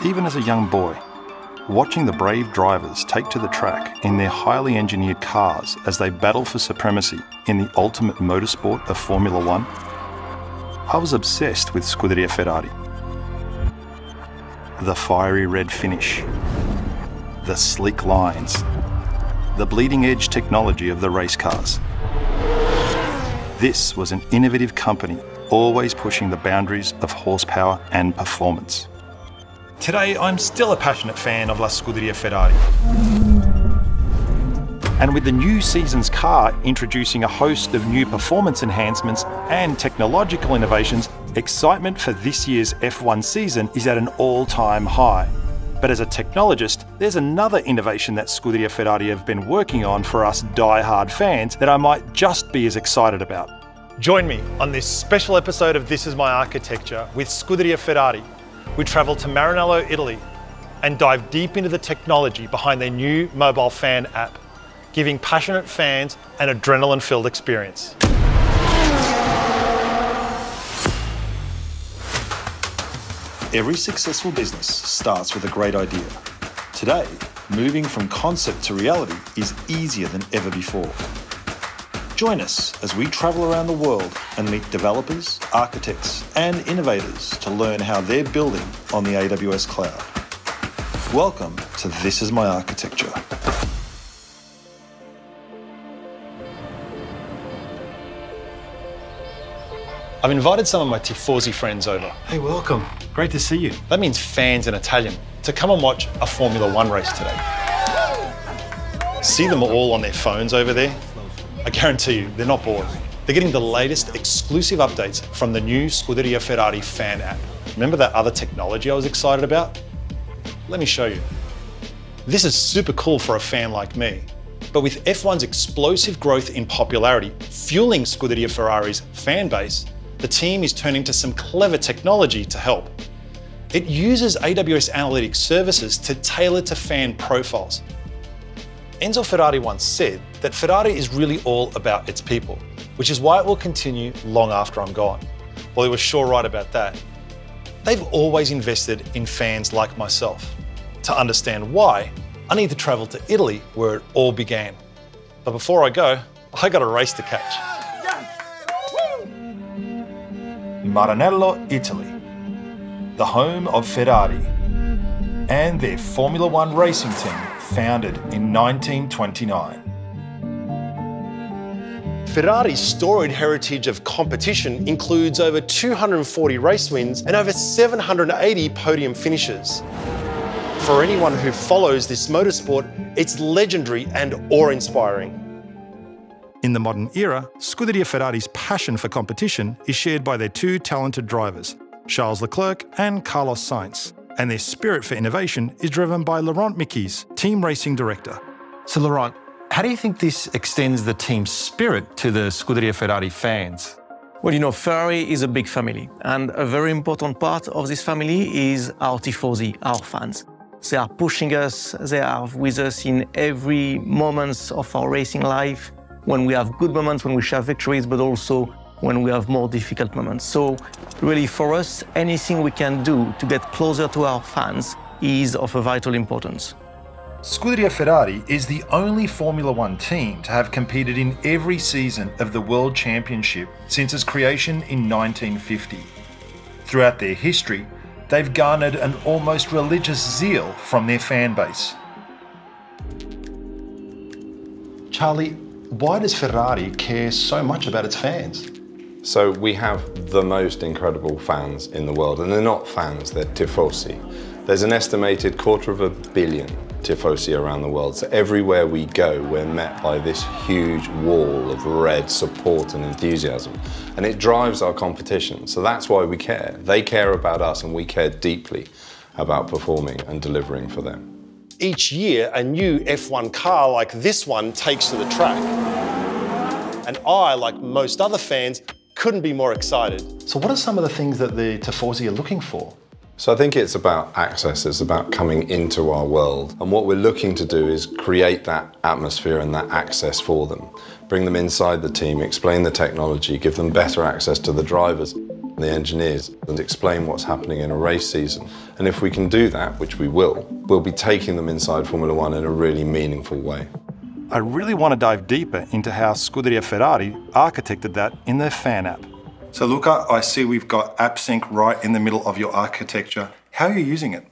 Even as a young boy, watching the brave drivers take to the track in their highly engineered cars as they battle for supremacy in the ultimate motorsport of Formula One, I was obsessed with Scuderia Ferrari. The fiery red finish, the sleek lines, the bleeding-edge technology of the race cars. This was an innovative company, always pushing the boundaries of horsepower and performance. Today, I'm still a passionate fan of La Scuderia Ferrari. And with the new season's car introducing a host of new performance enhancements and technological innovations, excitement for this year's F1 season is at an all-time high. But as a technologist, there's another innovation that Scuderia Ferrari have been working on for us die-hard fans that I might just be as excited about. Join me on this special episode of This Is My Architecture with Scuderia Ferrari. We travel to Maranello, Italy, and dive deep into the technology behind their new mobile fan app, giving passionate fans an adrenaline-filled experience. Every successful business starts with a great idea. Today, moving from concept to reality is easier than ever before. Join us as we travel around the world and meet developers, architects, and innovators to learn how they're building on the AWS cloud. Welcome to This Is My Architecture. I've invited some of my tifosi friends over. Hey, welcome. Great to see you. That means fans in Italian, to come and watch a Formula One race today. See them all on their phones over there? I guarantee you, they're not bored. They're getting the latest exclusive updates from the new Scuderia Ferrari fan app. Remember that other technology I was excited about? Let me show you. This is super cool for a fan like me. But with F1's explosive growth in popularity fueling Scuderia Ferrari's fan base, the team is turning to some clever technology to help. It uses AWS analytics services to tailor to fan profiles. Enzo Ferrari once said that Ferrari is really all about its people, which is why it will continue long after I'm gone. Well, he was sure right about that. They've always invested in fans like myself. To understand why, I need to travel to Italy where it all began. But before I go, I got a race to catch. Maranello, Italy, the home of Ferrari and their Formula One racing team, founded in 1929. Ferrari's storied heritage of competition includes over 240 race wins and over 780 podium finishes. For anyone who follows this motorsport, it's legendary and awe-inspiring. In the modern era, Scuderia Ferrari's passion for competition is shared by their two talented drivers, Charles Leclerc and Carlos Sainz, and their spirit for innovation is driven by Laurent Mickey's team racing director. So Laurent, how do you think this extends the team spirit to the Scuderia Ferrari fans? Well, you know, Ferrari is a big family, and a very important part of this family is our tifosi, our fans. They are pushing us, they are with us in every moment of our racing life, when we have good moments, when we share victories, but also when we have more difficult moments. So really for us, anything we can do to get closer to our fans is of a vital importance. Scuderia Ferrari is the only Formula One team to have competed in every season of the World Championship since its creation in 1950. Throughout their history, they've garnered an almost religious zeal from their fan base. Charlie, why does Ferrari care so much about its fans? So we have the most incredible fans in the world, and they're not fans, they're tifosi. There's an estimated 250 million tifosi around the world. So everywhere we go, we're met by this huge wall of red support and enthusiasm. And it drives our competition. So that's why we care. They care about us, and we care deeply about performing and delivering for them. Each year, a new F1 car like this one takes to the track. And I, like most other fans, couldn't be more excited. So what are some of the things that the tifosi are looking for? So I think it's about access, it's about coming into our world. And what we're looking to do is create that atmosphere and that access for them. Bring them inside the team, explain the technology, give them better access to the drivers. the engineers and explain what's happening in a race season. And if we can do that, which we will, we'll be taking them inside Formula One in a really meaningful way. I really want to dive deeper into how Scuderia Ferrari architected that in their fan app. So Luca, I see we've got AppSync right in the middle of your architecture. How are you using it?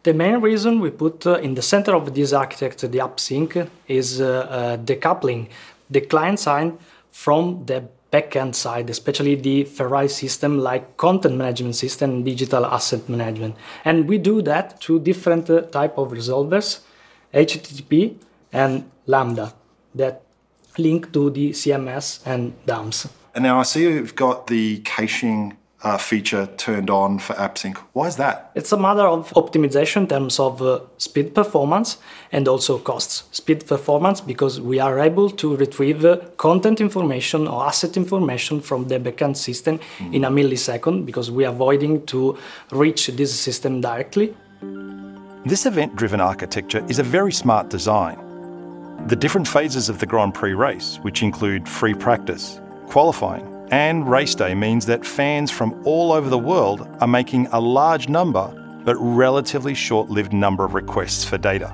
The main reason we put in the center of this architecture the AppSync is decoupling the client side from the backend side, especially the Ferrari system like content management system and digital asset management. And we do that through different type of resolvers, HTTP and Lambda, that link to the CMS and DAMs. And now I see you've got the caching feature turned on for AppSync. Why is that? It's a matter of optimization in terms of speed performance and also costs. Speed performance because we are able to retrieve content information or asset information from the backend system in a millisecond because we are avoiding to reach this system directly. This event-driven architecture is a very smart design. The different phases of the Grand Prix race, which include free practice, qualifying, and race day means that fans from all over the world are making a large number, but relatively short-lived number of requests for data.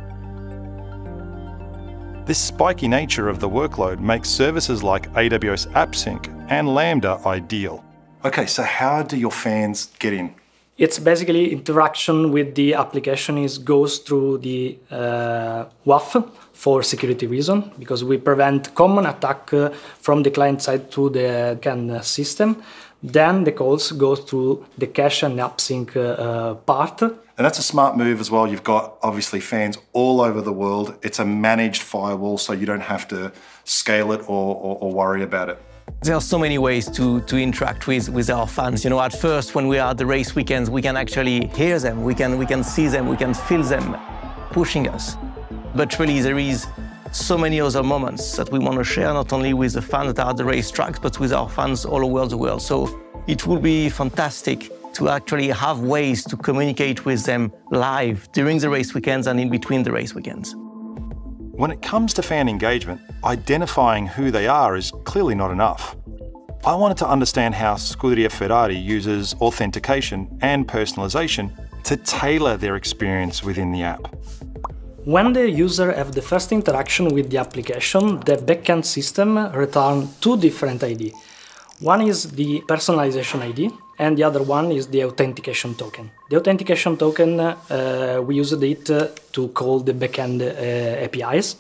This spiky nature of the workload makes services like AWS AppSync and Lambda ideal. Okay, so how do your fans get in? It's basically interaction with the application goes through the WAF for security reason, because we prevent common attack from the client side to the CAN system. Then the calls go through the cache and AppSync part. And that's a smart move as well. You've got obviously fans all over the world. It's a managed firewall, so you don't have to scale it or worry about it. There are so many ways to interact with our fans. You know, at first, when we are at the race weekends, we can actually hear them, we can see them, we can feel them pushing us. But really, there is so many other moments that we want to share, not only with the fans that are at the racetracks, but with our fans all over the world. So it will be fantastic to actually have ways to communicate with them live during the race weekends and in between the race weekends. When it comes to fan engagement, identifying who they are is clearly not enough. I wanted to understand how Scuderia Ferrari uses authentication and personalization to tailor their experience within the app. When the user have the first interaction with the application, the backend system returns two different ID. One is the personalization ID, and the other one is the authentication token. The authentication token, we used it to call the backend APIs,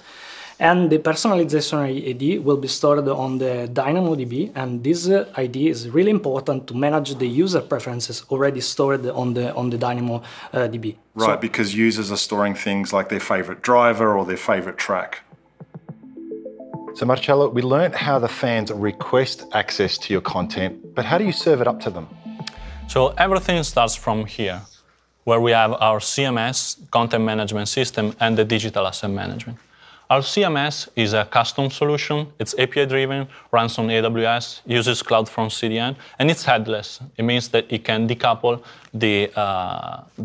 and the personalization ID will be stored on the DynamoDB, and this ID is really important to manage the user preferences already stored on the DynamoDB. Right, So, because users are storing things like their favorite driver or their favorite track. So Marcello, we learned how the fans request access to your content, but how do you serve it up to them? So everything starts from here, where we have our CMS, content management system, and the digital asset management. Our CMS is a custom solution. It's API-driven, runs on AWS, uses CloudFront CDN, and it's headless. It means that it can decouple the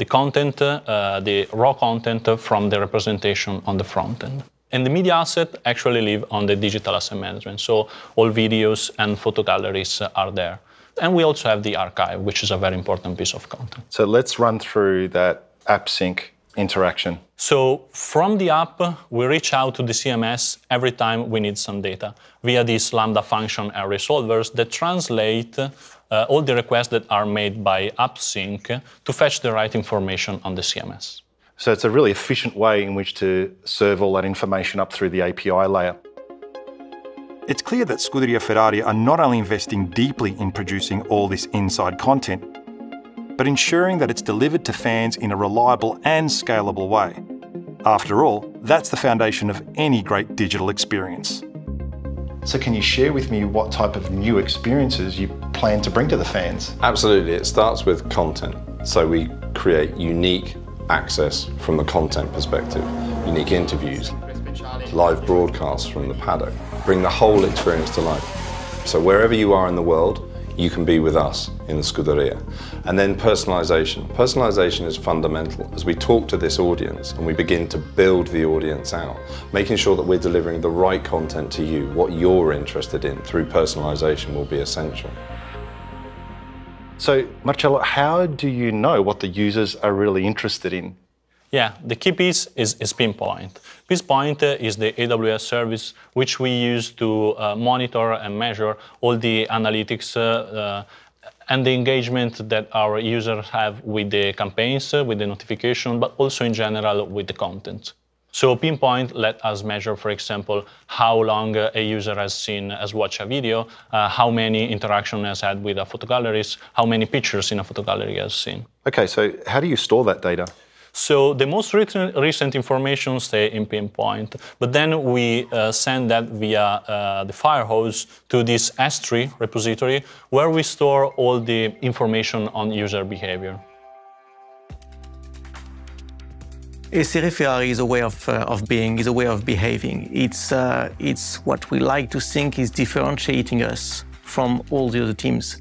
content, the raw content from the representation on the front end. And the media asset actually live on the digital asset management. So all videos and photo galleries are there. And we also have the archive, which is a very important piece of content. So let's run through that AppSync interaction. So from the app, we reach out to the CMS every time we need some data via this Lambda function and resolvers that translate all the requests that are made by AppSync to fetch the right information on the CMS. So it's a really efficient way in which to serve all that information up through the API layer. It's clear that Scuderia Ferrari are not only investing deeply in producing all this inside content, but ensuring that it's delivered to fans in a reliable and scalable way. After all, that's the foundation of any great digital experience. So can you share with me what type of new experiences you plan to bring to the fans? Absolutely, it starts with content. So we create unique access from the content perspective, unique interviews, live broadcasts from the paddock, bring the whole experience to life. So wherever you are in the world, you can be with us in the Scuderia. And then personalization. Personalization is fundamental as we talk to this audience and we begin to build the audience out, making sure that we're delivering the right content to you, what you're interested in through personalization will be essential. So, Marcello, how do you know what the users are really interested in? Yeah, the key piece is Pinpoint. Pinpoint is the AWS service which we use to monitor and measure all the analytics and the engagement that our users have with the campaigns, with the notification, but also in general with the content. So Pinpoint let us measure, for example, how long a user has watched a video, how many interactions has had with a photo galleries, how many pictures in a photo gallery has seen. Okay, so how do you store that data? So the most recent information stay in Pinpoint, but then we send that via the firehose to this S3 repository where we store all the information on user behavior. Scuderia Ferrari is a way of being, is a way of behaving. It's what we like to think is differentiating us from all the other teams.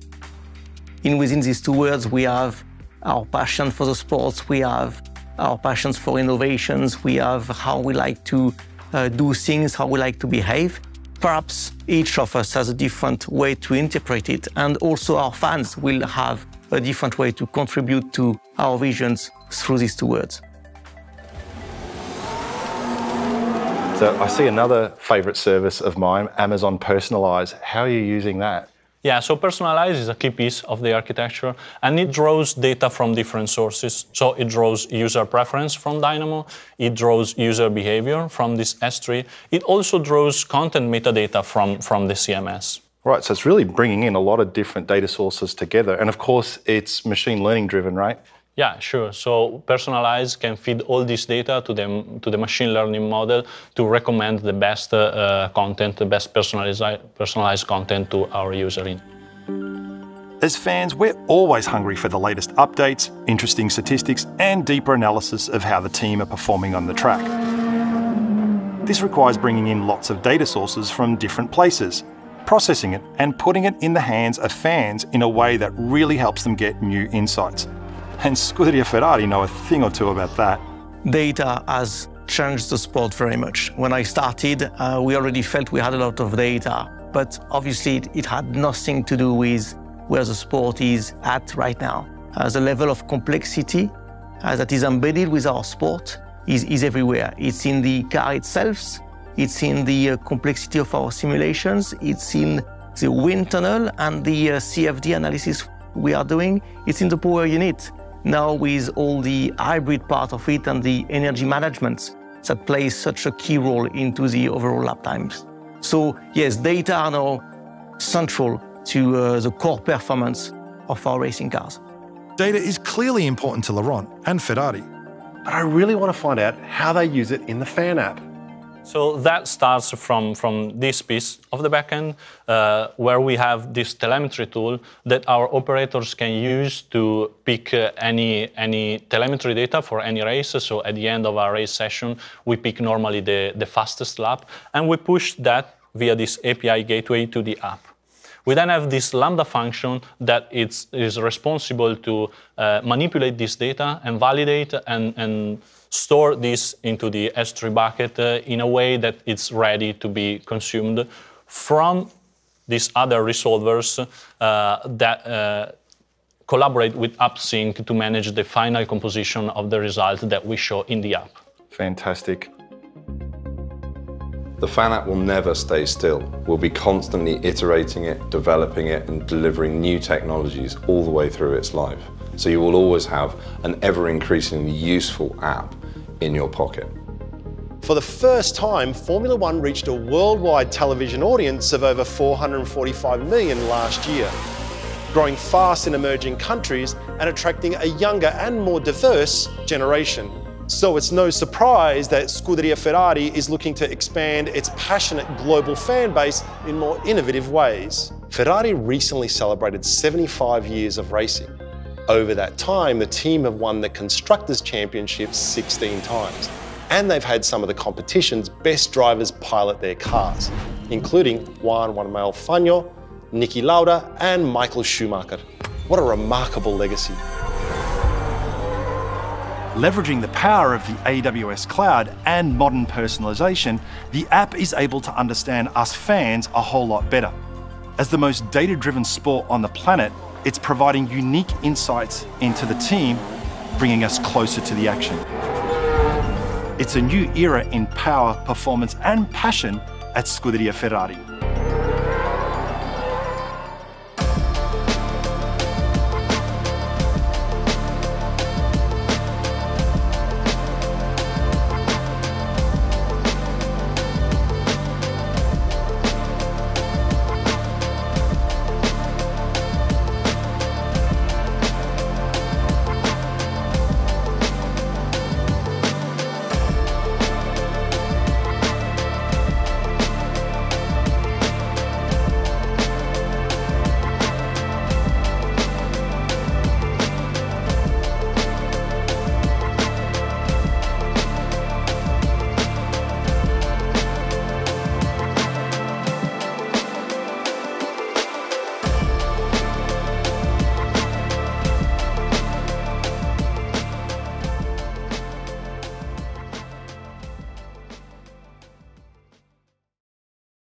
Within these two words, we have our passion for the sports, we have our passions for innovations, we have how we like to do things, how we like to behave. Perhaps each of us has a different way to interpret it, and also our fans will have a different way to contribute to our visions through these two words. So I see another favorite service of mine, Amazon Personalize. How are you using that? Yeah, so Personalize is a key piece of the architecture, and it draws data from different sources. So it draws user preference from Dynamo, it draws user behavior from this S3, it also draws content metadata from the CMS. Right, so it's really bringing in a lot of different data sources together. And of course, it's machine learning driven, right? Yeah, sure. So Personalize can feed all this data to the machine learning model to recommend the best content, the best personalized content to our user. As fans, we're always hungry for the latest updates, interesting statistics, and deeper analysis of how the team are performing on the track. This requires bringing in lots of data sources from different places, processing it, and putting it in the hands of fans in a way that really helps them get new insights. And Scuderia Ferrari know a thing or two about that. Data has changed the sport very much. When I started, we already felt we had a lot of data, but obviously it had nothing to do with where the sport is at right now. The level of complexity that is embedded with our sport is everywhere. It's in the car itself, it's in the complexity of our simulations, it's in the wind tunnel and the CFD analysis we are doing, it's in the power unit. Now with all the hybrid part of it and the energy management that plays such a key role into the overall lap times. So yes, data are now central to the core performance of our racing cars. Data is clearly important to Laurent and Ferrari, but I really want to find out how they use it in the fan app. So that starts from this piece of the backend, where we have this telemetry tool that our operators can use to pick any telemetry data for any race. So at the end of our race session, we pick normally the fastest lap, and we push that via this API gateway to the app. We then have this Lambda function that is responsible to manipulate this data and validate and store this into the S3 bucket in a way that it's ready to be consumed from these other resolvers that collaborate with AppSync to manage the final composition of the result that we show in the app. Fantastic. The fan app will never stay still. We'll be constantly iterating it, developing it, and delivering new technologies all the way through its life. So you will always have an ever-increasingly useful app in your pocket. For the first time, Formula One reached a worldwide television audience of over 445 million last year, growing fast in emerging countries and attracting a younger and more diverse generation. So it's no surprise that Scuderia Ferrari is looking to expand its passionate global fan base in more innovative ways. Ferrari recently celebrated 75 years of racing. Over that time, the team have won the Constructors' Championship 16 times. And they've had some of the competition's best drivers pilot their cars, including Juan Manuel Fangio, Niki Lauda, and Michael Schumacher. What a remarkable legacy. Leveraging the power of the AWS cloud and modern personalization, the app is able to understand us fans a whole lot better. As the most data-driven sport on the planet, It's providing unique insights into the team, bringing us closer to the action. It's a new era in power, performance, and passion at Scuderia Ferrari.